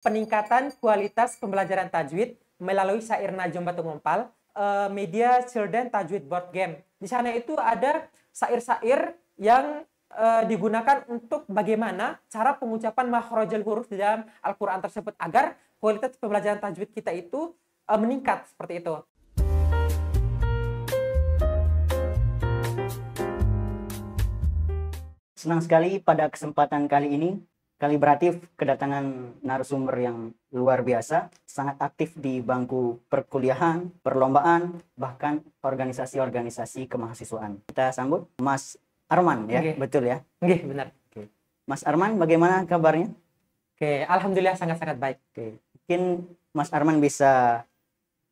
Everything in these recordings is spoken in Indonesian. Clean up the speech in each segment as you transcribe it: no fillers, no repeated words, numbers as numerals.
peningkatan kualitas pembelajaran tajwid melalui Syair Najm Batu Ngompal, media Children Tajwid Board Game. Di sana itu ada syair-syair yang digunakan untuk bagaimana cara pengucapan makhrajul huruf di dalam Al-Quran tersebut agar kualitas pembelajaran tajwid kita itu meningkat seperti itu. Senang sekali pada kesempatan kali ini Kalibratif kedatangan narasumber yang luar biasa, sangat aktif di bangku perkuliahan, perlombaan, bahkan organisasi-organisasi kemahasiswaan. Kita sambut Mas Arman ya, Nggih. betul ya? Nggih, benar. Oke. Mas Arman, bagaimana kabarnya? Oke, alhamdulillah sangat-sangat baik. Oke. Mungkin Mas Arman bisa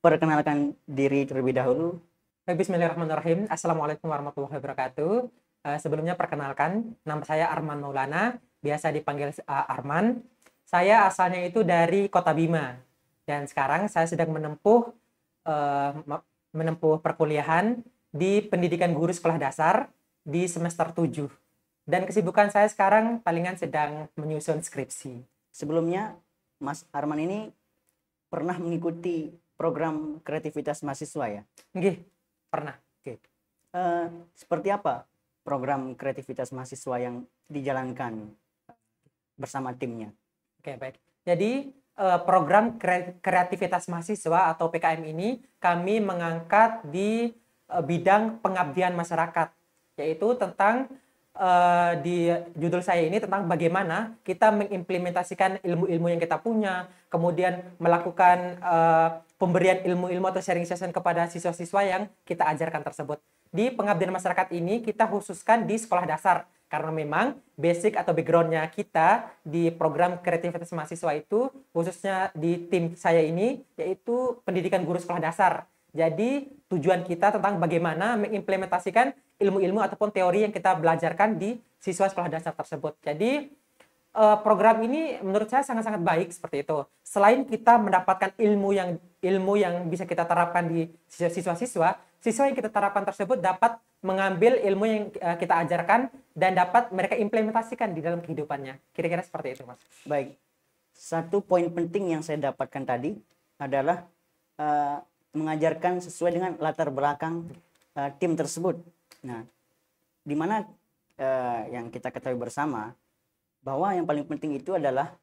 perkenalkan diri terlebih dahulu. Bismillahirrahmanirrahim. Assalamualaikum warahmatullahi wabarakatuh. Sebelumnya perkenalkan, nama saya Arman Maulana, biasa dipanggil Arman. Saya asalnya itu dari Kota Bima, dan sekarang saya sedang menempuh perkuliahan di pendidikan guru sekolah dasar di semester 7. Dan kesibukan saya sekarang palingan sedang menyusun skripsi. Sebelumnya, Mas Arman ini pernah mengikuti program kreativitas mahasiswa ya? Nggih, pernah. Oke. Seperti apa program kreativitas mahasiswa yang dijalankan bersama timnya? Oke, baik. Jadi program kreativitas mahasiswa atau PKM ini kami mengangkat di bidang pengabdian masyarakat, yaitu tentang di judul saya ini tentang bagaimana kita mengimplementasikan ilmu-ilmu yang kita punya, kemudian melakukan pemberian ilmu-ilmu atau sharing session kepada siswa-siswa yang kita ajarkan tersebut. Di pengabdian masyarakat ini kita khususkan di sekolah dasar, karena memang basic atau backgroundnya kita di program kreativitas mahasiswa itu, khususnya di tim saya ini, yaitu pendidikan guru sekolah dasar. Jadi tujuan kita tentang bagaimana mengimplementasikan ilmu-ilmu ataupun teori yang kita belajarkan di siswa sekolah dasar tersebut. Jadi program ini menurut saya sangat-sangat baik seperti itu. Selain kita mendapatkan ilmu yang bisa kita terapkan di siswa-siswa, siswa yang kita terapkan tersebut dapat mengambil ilmu yang kita ajarkan dan dapat mereka implementasikan di dalam kehidupannya. Kira-kira seperti itu, Mas. Baik. Satu poin penting yang saya dapatkan tadi adalah mengajarkan sesuai dengan latar belakang tim tersebut. Nah, di mana yang kita ketahui bersama bahwa yang paling penting itu adalah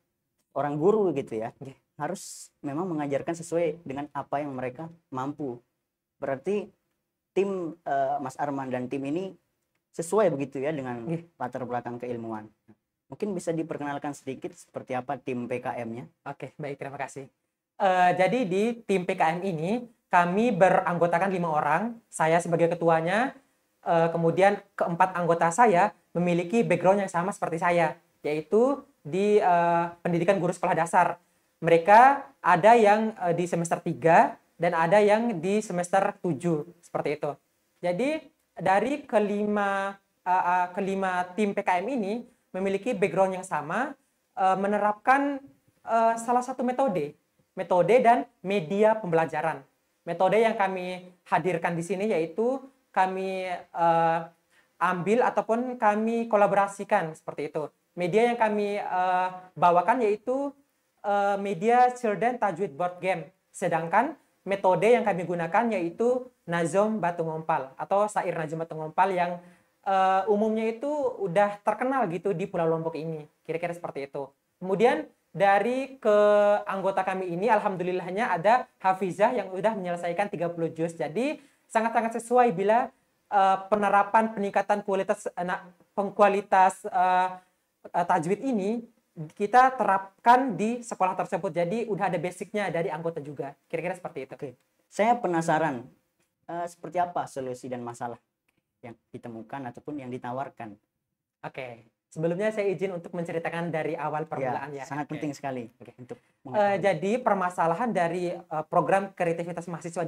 orang guru gitu ya. Harus memang mengajarkan sesuai dengan apa yang mereka mampu. Berarti tim Mas Arman dan tim ini sesuai begitu ya dengan latar belakang keilmuan. Mungkin bisa diperkenalkan sedikit seperti apa tim PKM-nya? Oke, baik, terima kasih. Jadi di tim PKM ini kami beranggotakan 5 orang, saya sebagai ketuanya, kemudian keempat anggota saya memiliki background yang sama seperti saya, yaitu di pendidikan guru sekolah dasar. Mereka ada yang di semester 3 dan ada yang di semester 7, seperti itu. Jadi dari kelima tim PKM ini memiliki background yang sama, menerapkan salah satu metode dan media pembelajaran. Metode yang kami hadirkan di sini yaitu kami ambil ataupun kami kolaborasikan seperti itu. Media yang kami bawakan yaitu media Children Tajwid Board Game. Sedangkan metode yang kami gunakan yaitu Najm Batu Ngompal atau Syair Najm Batu Ngompal yang umumnya itu udah terkenal gitu di Pulau Lombok ini. Kira-kira seperti itu. Kemudian dari anggota kami ini alhamdulillahnya ada hafizah yang udah menyelesaikan 30 juz. Jadi sangat-sangat sesuai bila penerapan peningkatan kualitas tajwid ini kita terapkan di sekolah tersebut. Jadi udah ada basicnya dari anggota juga. Kira-kira seperti itu. Oke. Saya penasaran seperti apa solusi dan masalah yang ditemukan ataupun yang ditawarkan. Oke. Sebelumnya saya izin untuk menceritakan dari awal permulaan ya. Sangat penting sekali untuk jadi permasalahan dari program kreativitas mahasiswa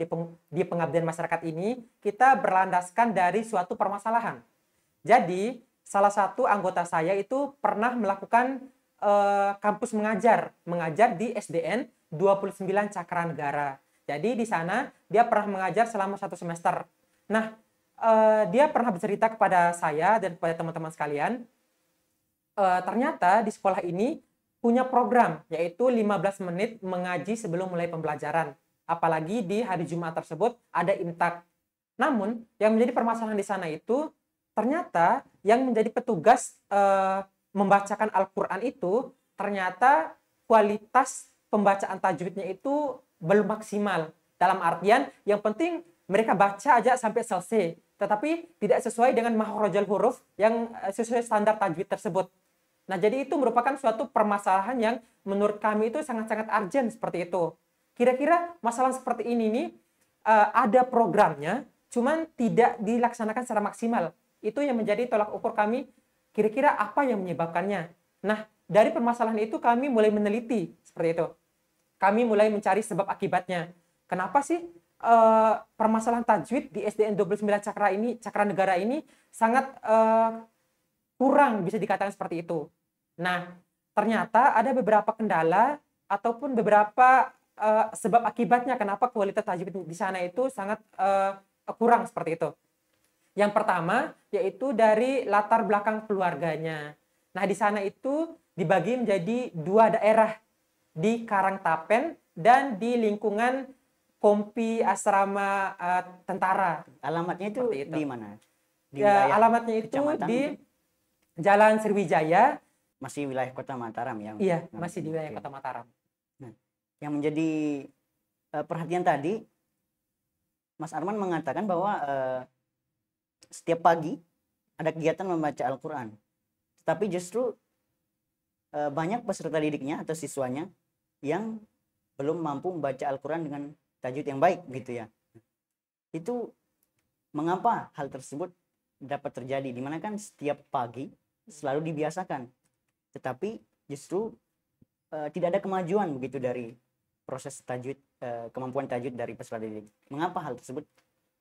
di pengabdian masyarakat ini kita berlandaskan dari suatu permasalahan. Jadi salah satu anggota saya itu pernah melakukan kampus mengajar di SDN 29 Cakranegara. Jadi di sana dia pernah mengajar selama 1 semester. Nah, dia pernah bercerita kepada saya dan kepada teman-teman sekalian, ternyata di sekolah ini punya program, yaitu 15 menit mengaji sebelum mulai pembelajaran. Apalagi di hari Jumat tersebut ada imtak. Namun, yang menjadi permasalahan di sana itu, ternyata yang menjadi petugas membacakan Al-Quran itu, ternyata kualitas pembacaan tajwidnya itu belum maksimal. Dalam artian, yang penting mereka baca aja sampai selesai, tetapi tidak sesuai dengan makhrajul huruf yang sesuai standar tajwid tersebut. Nah, jadi itu merupakan suatu permasalahan yang menurut kami itu sangat-sangat urgent seperti itu. Kira-kira masalah seperti ini nih ada programnya, cuman tidak dilaksanakan secara maksimal. Itu yang menjadi tolak ukur kami, kira-kira apa yang menyebabkannya. Nah, dari permasalahan itu kami mulai meneliti seperti itu. Kami mulai mencari sebab akibatnya. Kenapa sih permasalahan tajwid di SDN 29 Cakra Negara ini sangat kurang, bisa dikatakan seperti itu. Nah, ternyata ada beberapa kendala ataupun beberapa sebab akibatnya kenapa kualitas tajwid di sana itu sangat kurang seperti itu. Yang pertama yaitu dari latar belakang keluarganya. Nah, di sana itu dibagi menjadi 2 daerah, di Karangtapen dan di lingkungan Kompi Asrama Tentara. Alamatnya itu Seperti itu. di mana? Di Ya, wilayah alamatnya itu kecamatan di mungkin? Jalan Sriwijaya. Masih wilayah Kota Mataram ya? Iya, Nah, masih di wilayah oke. Kota Mataram. Nah, yang menjadi perhatian tadi, Mas Arman mengatakan bahwa setiap pagi ada kegiatan membaca Al-Quran. Tetapi justru banyak peserta didiknya atau siswanya yang belum mampu membaca Al-Quran dengan tajwid yang baik gitu ya. Itu mengapa hal tersebut dapat terjadi? Dimana kan setiap pagi selalu dibiasakan. Tetapi justru tidak ada kemajuan begitu dari proses tajwid, kemampuan tajwid dari peserta didik. Mengapa hal tersebut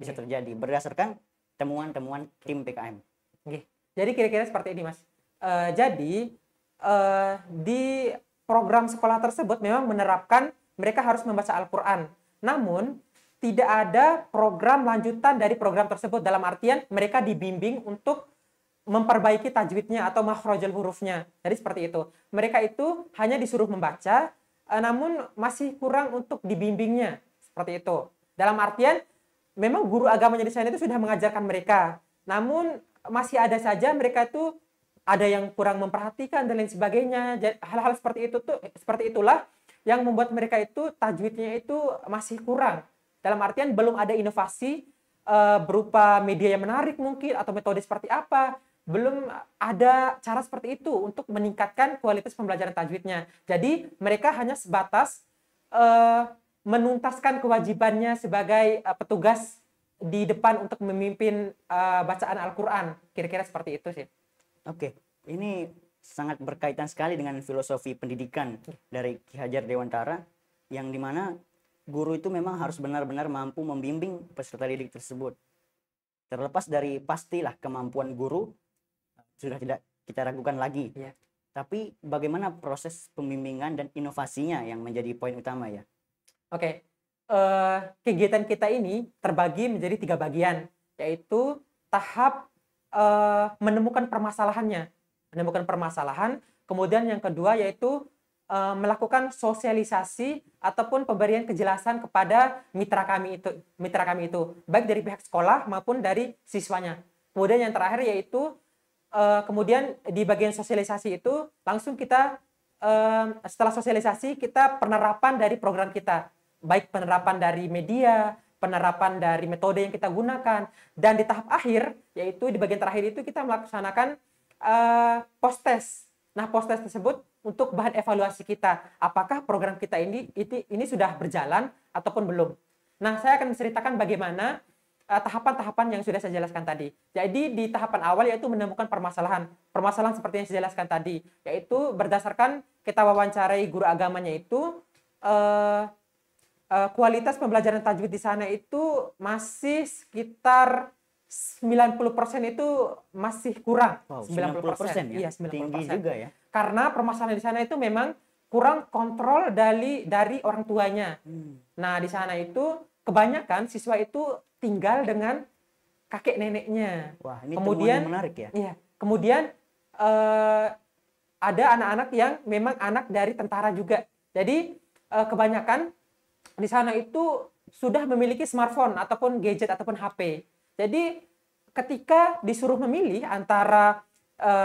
bisa terjadi? Berdasarkan temuan-temuan tim PKM. Oke. Jadi kira-kira seperti ini, Mas. Jadi di program sekolah tersebut memang menerapkan mereka harus membaca Al-Quran. Namun tidak ada program lanjutan dari program tersebut, dalam artian mereka dibimbing untuk memperbaiki tajwidnya atau makhrajul hurufnya. Jadi seperti itu. Mereka itu hanya disuruh membaca, namun masih kurang untuk dibimbingnya. Seperti itu. Dalam artian, memang guru agamanya di sana itu sudah mengajarkan mereka. Namun masih ada saja mereka itu ada yang kurang memperhatikan dan lain sebagainya. Hal-hal seperti itu tuh, seperti itulah yang membuat mereka itu tajwidnya itu masih kurang. Dalam artian belum ada inovasi berupa media yang menarik mungkin atau metode seperti apa. Belum ada cara seperti itu untuk meningkatkan kualitas pembelajaran tajwidnya. Jadi mereka hanya sebatas menuntaskan kewajibannya sebagai petugas di depan untuk memimpin bacaan Al-Quran. Kira-kira seperti itu sih. Oke, ini sangat berkaitan sekali dengan filosofi pendidikan dari Ki Hajar Dewantara, yang dimana guru itu memang harus benar-benar mampu membimbing peserta didik tersebut. Terlepas dari pastilah kemampuan guru sudah tidak kita ragukan lagi. Ya. Tapi bagaimana proses pembimbingan dan inovasinya yang menjadi poin utama ya? Oke. Kegiatan kita ini terbagi menjadi 3 bagian, yaitu tahap menemukan permasalahannya. Menemukan permasalahan, kemudian yang kedua yaitu melakukan sosialisasi ataupun pemberian kejelasan kepada mitra kami itu, baik dari pihak sekolah maupun dari siswanya. Kemudian yang terakhir yaitu kemudian di bagian sosialisasi itu langsung kita setelah sosialisasi kita penerapan dari program kita, baik penerapan dari media, penerapan dari metode yang kita gunakan, dan di tahap akhir yaitu di bagian terakhir itu kita melaksanakan post-test. Nah, post-test tersebut untuk bahan evaluasi kita, apakah program kita ini sudah berjalan ataupun belum. Nah, saya akan menceritakan bagaimana tahapan-tahapan yang sudah saya jelaskan tadi. Jadi di tahapan awal yaitu menemukan permasalahan. Permasalahan seperti yang saya jelaskan tadi, yaitu berdasarkan kita wawancarai guru agamanya itu kualitas pembelajaran tajwid di sana itu masih sekitar 90% itu masih kurang. Wow, 90% ya? Iya, 90%. Tinggi juga ya. Karena permasalahan di sana itu memang kurang kontrol dari orang tuanya. Nah, di sana itu kebanyakan siswa itu tinggal dengan kakek neneknya. Wah, ini Kemudian temuan yang menarik ya. iya, kemudian ada anak-anak yang memang anak dari tentara juga. Jadi kebanyakan di sana itu sudah memiliki smartphone ataupun gadget ataupun HP. Jadi ketika disuruh memilih antara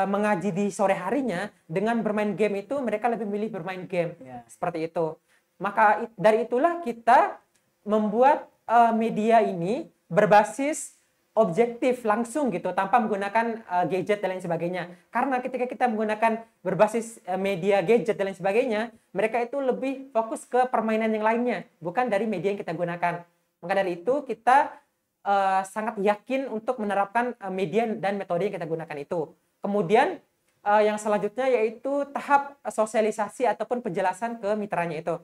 mengaji di sore harinya dengan bermain game itu, mereka lebih memilih bermain game. Seperti itu. Maka dari itulah kita membuat media ini berbasis objektif langsung gitu tanpa menggunakan gadget dan lain sebagainya. Karena ketika kita menggunakan berbasis media gadget dan lain sebagainya, mereka itu lebih fokus ke permainan yang lainnya, bukan dari media yang kita gunakan. Maka dari itu kita sangat yakin untuk menerapkan media dan metode yang kita gunakan itu. Kemudian yang selanjutnya yaitu tahap sosialisasi ataupun penjelasan ke mitranya itu.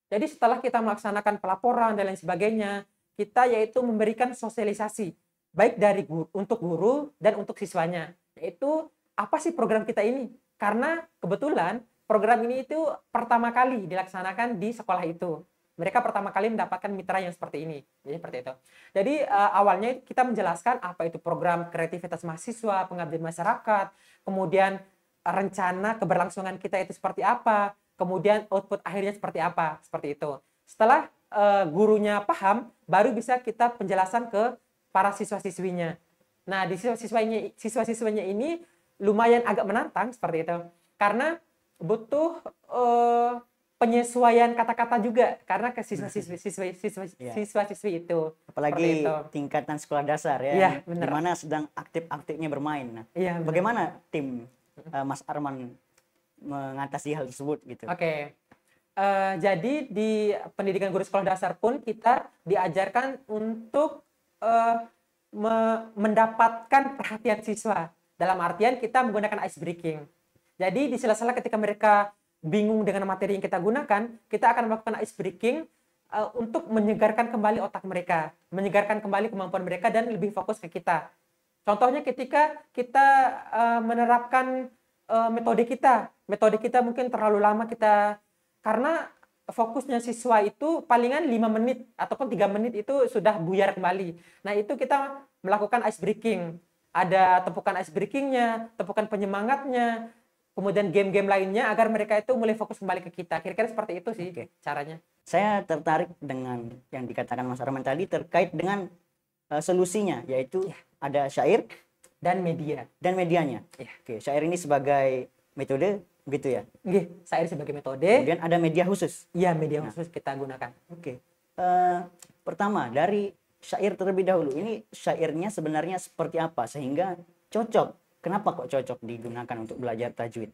Jadi setelah kita melaksanakan pelaporan dan lain sebagainya, kita yaitu memberikan sosialisasi baik dari untuk guru dan untuk siswanya, yaitu apa sih program kita ini, karena kebetulan program ini itu pertama kali dilaksanakan di sekolah itu. Mereka pertama kali mendapatkan mitra yang seperti ini. Jadi seperti itu. Jadi awalnya kita menjelaskan apa itu program kreativitas mahasiswa, pengabdian masyarakat, kemudian rencana keberlangsungan kita itu seperti apa, kemudian output akhirnya seperti apa, seperti itu. Setelah gurunya paham, baru bisa kita penjelasan ke para siswa-siswinya. Nah, di siswa-siswinya ini lumayan agak menantang seperti itu. Karena butuh penyesuaian kata-kata juga karena ke siswa-siswi itu. Apalagi itu. Tingkatan sekolah dasar ya, Iya, benar. di mana sedang aktif-aktifnya bermain. Nah, Iya, benar. bagaimana tim Mas Arman mengatasi hal tersebut gitu? Oke. Jadi di pendidikan guru sekolah dasar pun kita diajarkan untuk mendapatkan perhatian siswa. Dalam artian kita menggunakan ice breaking. Jadi di sela-sela ketika mereka bingung dengan materi yang kita gunakan, kita akan melakukan ice breaking untuk menyegarkan kembali otak mereka, menyegarkan kembali kemampuan mereka dan lebih fokus ke kita. Contohnya ketika kita menerapkan metode kita mungkin terlalu lama kita, karena fokusnya siswa itu palingan 5 menit ataupun 3 menit itu sudah buyar kembali. Nah, itu kita melakukan ice breaking. Ada tepukan ice breakingnya, tepukan penyemangatnya, kemudian game-game lainnya agar mereka itu mulai fokus kembali ke kita. Kira-kira seperti itu sih caranya. Saya tertarik dengan yang dikatakan Mas Arman tadi terkait dengan solusinya, yaitu ada syair dan media. Dan medianya. Oke, syair ini sebagai metode begitu ya? Syair sebagai metode. Kemudian ada media khusus. Iya, media khusus kita gunakan. Oke. Pertama dari syair terlebih dahulu. Ini syairnya sebenarnya seperti apa sehingga cocok? Kenapa kok cocok digunakan untuk belajar tajwid?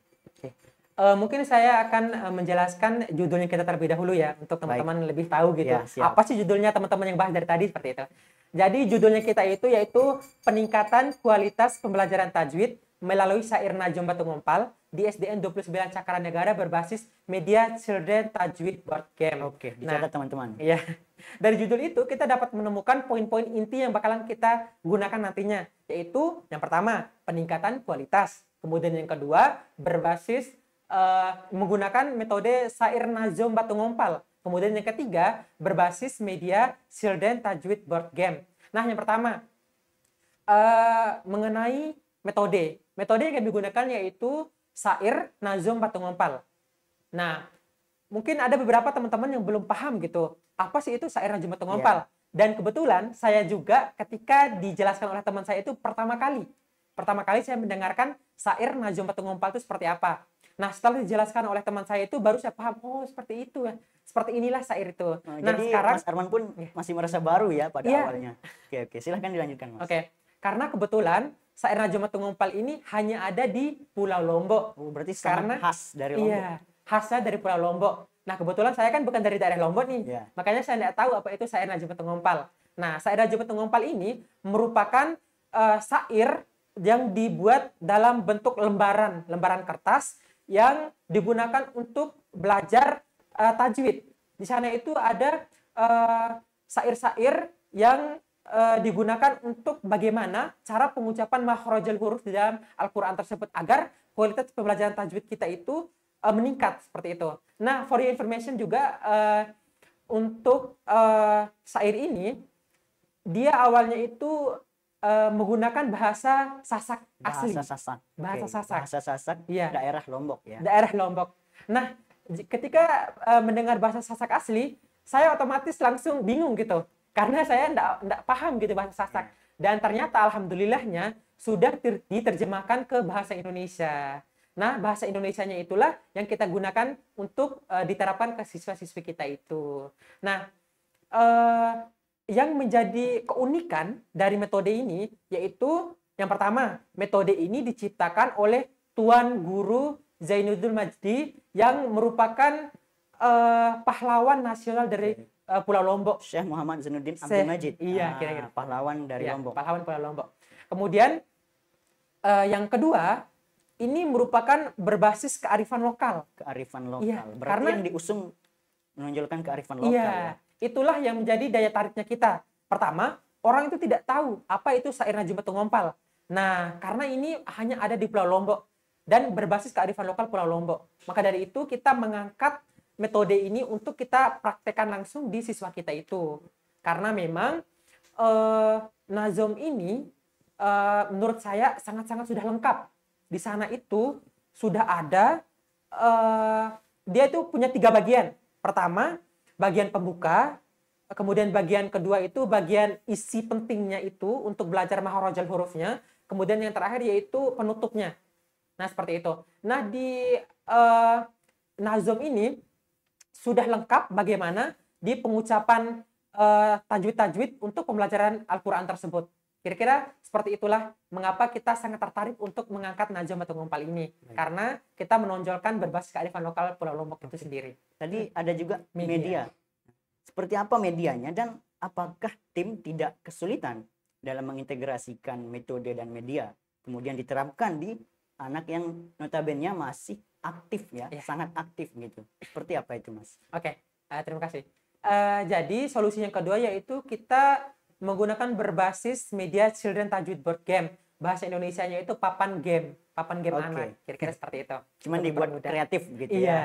Mungkin saya akan menjelaskan judulnya kita terlebih dahulu ya, untuk teman-teman lebih tahu gitu. Apa sih judulnya teman-teman yang bahas dari tadi seperti itu. Jadi judulnya kita itu yaitu peningkatan kualitas pembelajaran tajwid melalui syair Najm Batu Ngompal di SDN 29 Cakranegara berbasis media Children Tajwid Board Game. Oke, dicatat teman-teman. Iya. Dari judul itu kita dapat menemukan poin-poin inti yang bakalan kita gunakan nantinya, yaitu yang pertama peningkatan kualitas, kemudian yang kedua berbasis menggunakan metode syair Najm Batu Ngompal, kemudian yang ketiga berbasis media Children Tajwid Board Game. Nah, yang pertama mengenai metode yang digunakan yaitu syair Najm Batu Ngompal. Nah, mungkin ada beberapa teman-teman yang belum paham gitu, apa sih itu syair Najm Batu Ngompal? Dan kebetulan saya juga ketika dijelaskan oleh teman saya itu pertama kali saya mendengarkan syair Najm Batu Ngompal itu seperti apa. Nah, setelah dijelaskan oleh teman saya itu baru saya paham, oh seperti itu ya. Seperti inilah syair itu. Nah, jadi sekarang Mas Arman pun masih merasa baru ya pada awalnya. Oke, silahkan dilanjutkan Mas. Oke, karena kebetulan syair Najm Batu Ngompal ini hanya ada di Pulau Lombok. Berarti sangat khas dari Lombok. Iya, khasnya dari Pulau Lombok. Nah, kebetulan saya kan bukan dari daerah Lombok nih. Makanya saya tidak tahu apa itu syair Najm Batu Ngompal. Nah, syair Najm Batu Ngompal ini merupakan syair yang dibuat dalam bentuk lembaran kertas yang digunakan untuk belajar tajwid. Di sana itu ada syair-syair yang digunakan untuk bagaimana cara pengucapan makhrajul huruf di dalam Al-Quran tersebut agar kualitas pembelajaran tajwid kita itu meningkat seperti itu. Nah, for your information juga untuk syair ini dia awalnya itu menggunakan bahasa Sasak asli. Bahasa Sasak. Bahasa Oke, Sasak. Bahasa Sasak Iya. daerah Lombok ya. Daerah Lombok. Nah, ketika mendengar bahasa Sasak asli, saya otomatis langsung bingung gitu. Karena saya enggak paham gitu bahasa Sasak. Dan ternyata alhamdulillahnya sudah diterjemahkan ke bahasa Indonesia. Nah, bahasa Indonesianya itulah yang kita gunakan untuk diterapkan ke siswa-siswi kita itu. Nah, yang menjadi keunikan dari metode ini yaitu yang pertama, metode ini diciptakan oleh Tuan Guru Zainuddin Majdi yang merupakan pahlawan nasional dari Pulau Lombok. Syekh Muhammad Zainuddin Abdul Majid. Iya, kira-kira. Pahlawan dari Ya, Lombok. pahlawan Pulau Lombok. Kemudian yang kedua, ini merupakan berbasis kearifan lokal. Kearifan lokal. Iya, Berarti karena yang diusung menonjolkan kearifan lokal ya. iya, itulah yang menjadi daya tariknya kita. Pertama, orang itu tidak tahu apa itu syair Najib Batu Ngompal. Nah, karena ini hanya ada di Pulau Lombok dan berbasis kearifan lokal Pulau Lombok. Maka dari itu kita mengangkat metode ini untuk kita praktekkan langsung di siswa kita itu. Karena memang Nazom ini menurut saya sangat-sangat sudah lengkap. Di sana itu sudah ada, dia itu punya 3 bagian. Pertama, bagian pembuka, kemudian bagian kedua itu bagian isi pentingnya itu untuk belajar maharajal hurufnya, kemudian yang terakhir yaitu penutupnya. Nah, seperti itu. Nah, di Nazom ini sudah lengkap bagaimana di pengucapan tajwid-tajwid untuk pembelajaran Al-Quran tersebut. Kira-kira seperti itulah mengapa kita sangat tertarik untuk mengangkat Najm Batu Ngompal ini. Karena kita menonjolkan berbasis kearifan lokal Pulau Lombok itu sendiri. Tadi ada juga media. Seperti apa medianya dan apakah tim tidak kesulitan dalam mengintegrasikan metode dan media kemudian diterapkan di anak yang notabene masih aktif ya, sangat aktif gitu. Seperti apa itu, Mas? Oke, terima kasih. Jadi solusi yang kedua yaitu kita menggunakan berbasis media Children Tajwid Board Game. Bahasa Indonesianya itu papan game anak. Kira-kira seperti itu. Cuman dibuat kreatif gitu ya. Iya.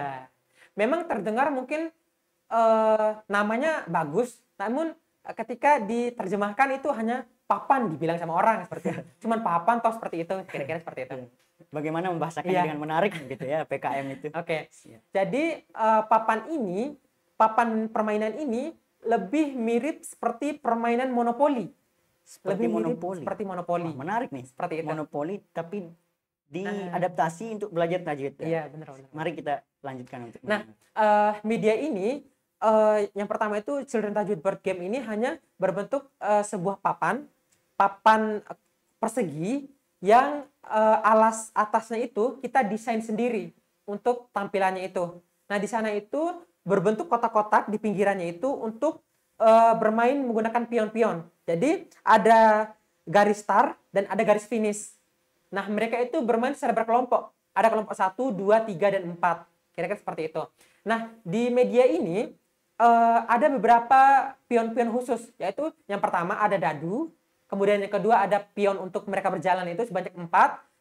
Memang terdengar mungkin namanya bagus, namun ketika diterjemahkan itu hanya papan dibilang sama orang seperti itu. Cuman papan toh seperti itu, kira-kira seperti itu. Bagaimana membahasakannya dengan menarik gitu ya PKM itu. Oke. Jadi papan permainan ini lebih mirip seperti permainan monopoli. Seperti monopoli. Wah, menarik nih. Seperti itu. Monopoli tapi diadaptasi untuk belajar tajwid. Iya, benar. Mari kita lanjutkan untuk. Nah, media ini yang pertama itu Children Tajwid Board Game ini hanya berbentuk sebuah papan persegi yang alas atasnya itu kita desain sendiri untuk tampilannya itu. Nah, di sana itu berbentuk kotak-kotak di pinggirannya itu untuk bermain menggunakan pion-pion. Jadi ada garis start dan ada garis finish. Nah, mereka itu bermain secara berkelompok. Ada kelompok 1, 2, 3, dan 4. Kira-kira seperti itu. Nah, di media ini ada beberapa pion-pion khusus. Yaitu yang pertama ada dadu. Kemudian yang kedua ada pion untuk mereka berjalan itu sebanyak 4.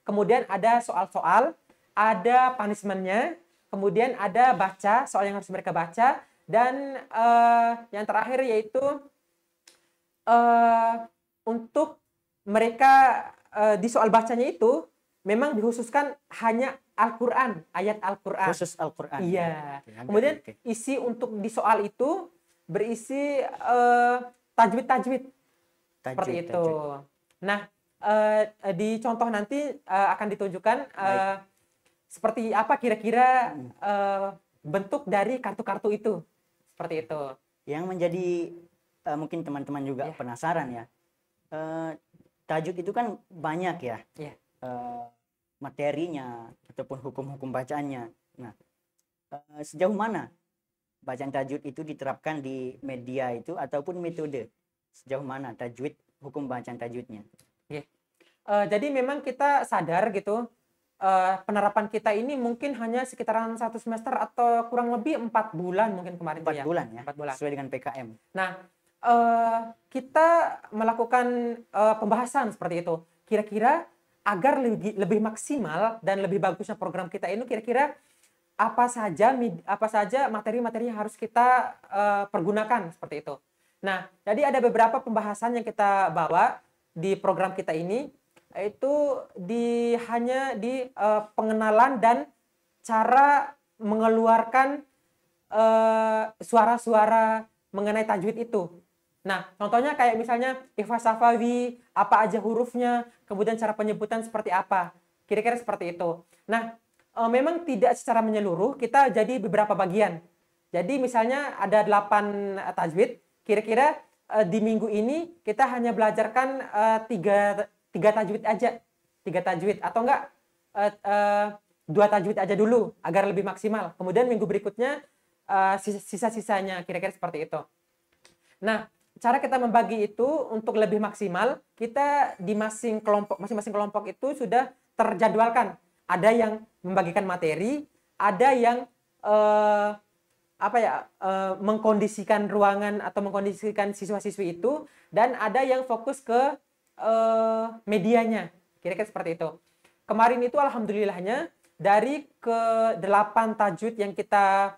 Kemudian ada soal-soal. Ada punishment-nya. Kemudian ada baca, soal yang harus mereka baca. Dan yang terakhir yaitu untuk mereka di soal bacanya itu memang dikhususkan hanya Al-Quran, ayat Al-Quran. Khusus Al-Quran. Iya. Kemudian isi untuk di soal itu berisi tajwid-tajwid. Seperti itu. Nah, di contoh nanti akan ditunjukkan seperti apa kira-kira bentuk dari kartu-kartu itu. Seperti itu. Yang menjadi mungkin teman-teman juga penasaran ya. Tajwid itu kan banyak ya. Materinya ataupun hukum-hukum bacaannya. Nah, sejauh mana bacaan tajwid itu diterapkan di media itu ataupun metode? Sejauh mana tajwid, hukum bacaan tajwidnya? Jadi memang kita sadar gitu, penerapan kita ini mungkin hanya sekitaran 1 semester atau kurang lebih 4 bulan mungkin kemarin. 4 bulan ya, 4 bulan. sesuai dengan PKM. Nah, kita melakukan pembahasan seperti itu. Kira-kira agar lebih maksimal dan lebih bagusnya program kita ini, kira-kira apa saja materi-materi yang harus kita pergunakan seperti itu. Nah, jadi ada beberapa pembahasan yang kita bawa di program kita ini itu hanya di pengenalan dan cara mengeluarkan suara-suara mengenai tajwid itu. Nah, contohnya kayak misalnya Ikhfa Safawi, apa aja hurufnya, kemudian cara penyebutan seperti apa. Kira-kira seperti itu. Nah, memang tidak secara menyeluruh, kita jadi beberapa bagian. Jadi misalnya ada 8 tajwid, kira-kira di minggu ini kita hanya belajarkan 3 tajwid aja. 3 tajwid, atau enggak 2 tajwid aja dulu, agar lebih maksimal. Kemudian minggu berikutnya sisa-sisanya, kira-kira seperti itu. Nah, cara kita membagi itu untuk lebih maksimal, kita di masing-masing kelompok itu sudah terjadwalkan. Ada yang membagikan materi, ada yang mengkondisikan ruangan atau mengkondisikan siswa-siswi itu, dan ada yang fokus ke medianya, kira-kira seperti itu. Kemarin itu alhamdulillahnya dari ke-8 tajwid yang kita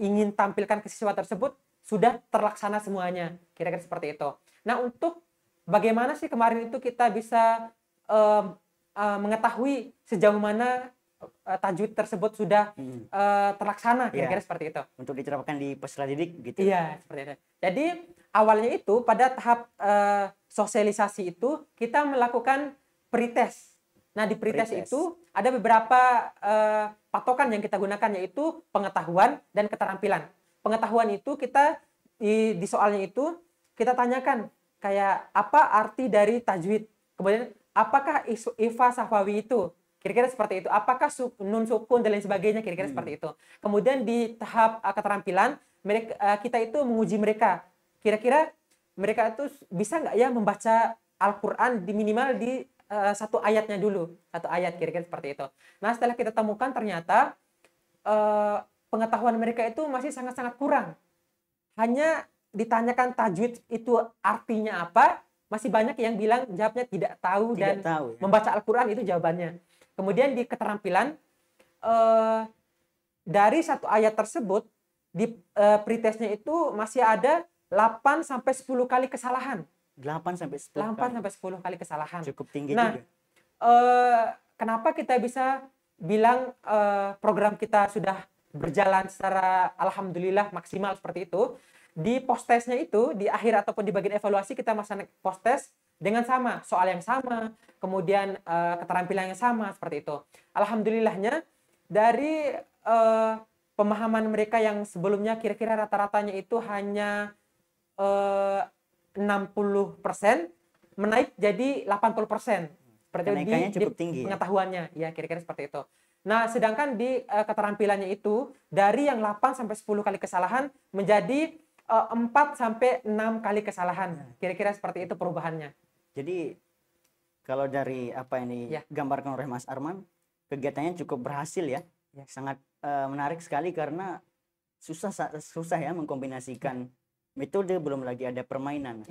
ingin tampilkan ke siswa tersebut sudah terlaksana semuanya, kira-kira seperti itu. Nah, untuk bagaimana sih kemarin itu kita bisa mengetahui sejauh mana tajwid tersebut sudah terlaksana, kira-kira seperti itu. Untuk diterapkan di peserta didik gitu. Iya, seperti itu. Jadi awalnya itu pada tahap sosialisasi itu kita melakukan pretest. Nah, di pretest itu ada beberapa patokan yang kita gunakan, yaitu pengetahuan dan keterampilan. Pengetahuan itu kita di soalnya itu kita tanyakan kayak apa arti dari tajwid. Kemudian apakah Ikhfa Safawi itu? Kira-kira seperti itu. Apakah nun sukun dan lain sebagainya, kira-kira seperti itu. Kemudian di tahap keterampilan kita itu menguji mereka. Kira-kira mereka itu bisa nggak ya membaca Al-Qur'an minimal di 1 ayatnya dulu, 1 ayat, kira-kira seperti itu. Nah, setelah kita temukan ternyata pengetahuan mereka itu masih sangat-sangat kurang. Hanya ditanyakan tajwid itu artinya apa, masih banyak yang bilang jawabnya tidak tahu dan ya. Membaca Al-Qur'an itu jawabannya. Kemudian di keterampilan dari 1 ayat tersebut di pretestnya itu masih ada 8 sampai 10 kali kesalahan. 8 sampai 10 kali kesalahan. Cukup tinggi juga. Kenapa kita bisa bilang program kita sudah berjalan secara alhamdulillah maksimal seperti itu? Di post-testnya itu, di akhir ataupun di bagian evaluasi kita melaksanakan post-test dengan sama, soal yang sama, kemudian keterampilan yang sama, seperti itu. Alhamdulillahnya dari pemahaman mereka yang sebelumnya kira-kira rata-ratanya itu hanya 60% menaik jadi 80%. Seperti kenaikannya cukup tinggi. Pengetahuannya, ya kira-kira seperti itu. Nah, sedangkan di keterampilannya itu dari yang 8 sampai 10 kali kesalahan menjadi 4 sampai 6 kali kesalahan. Kira-kira seperti itu perubahannya. Jadi kalau dari apa yang digambarkan oleh Mas Arman, kegiatannya cukup berhasil ya. Sangat menarik sekali karena susah ya mengkombinasikan metode, belum lagi ada permainan.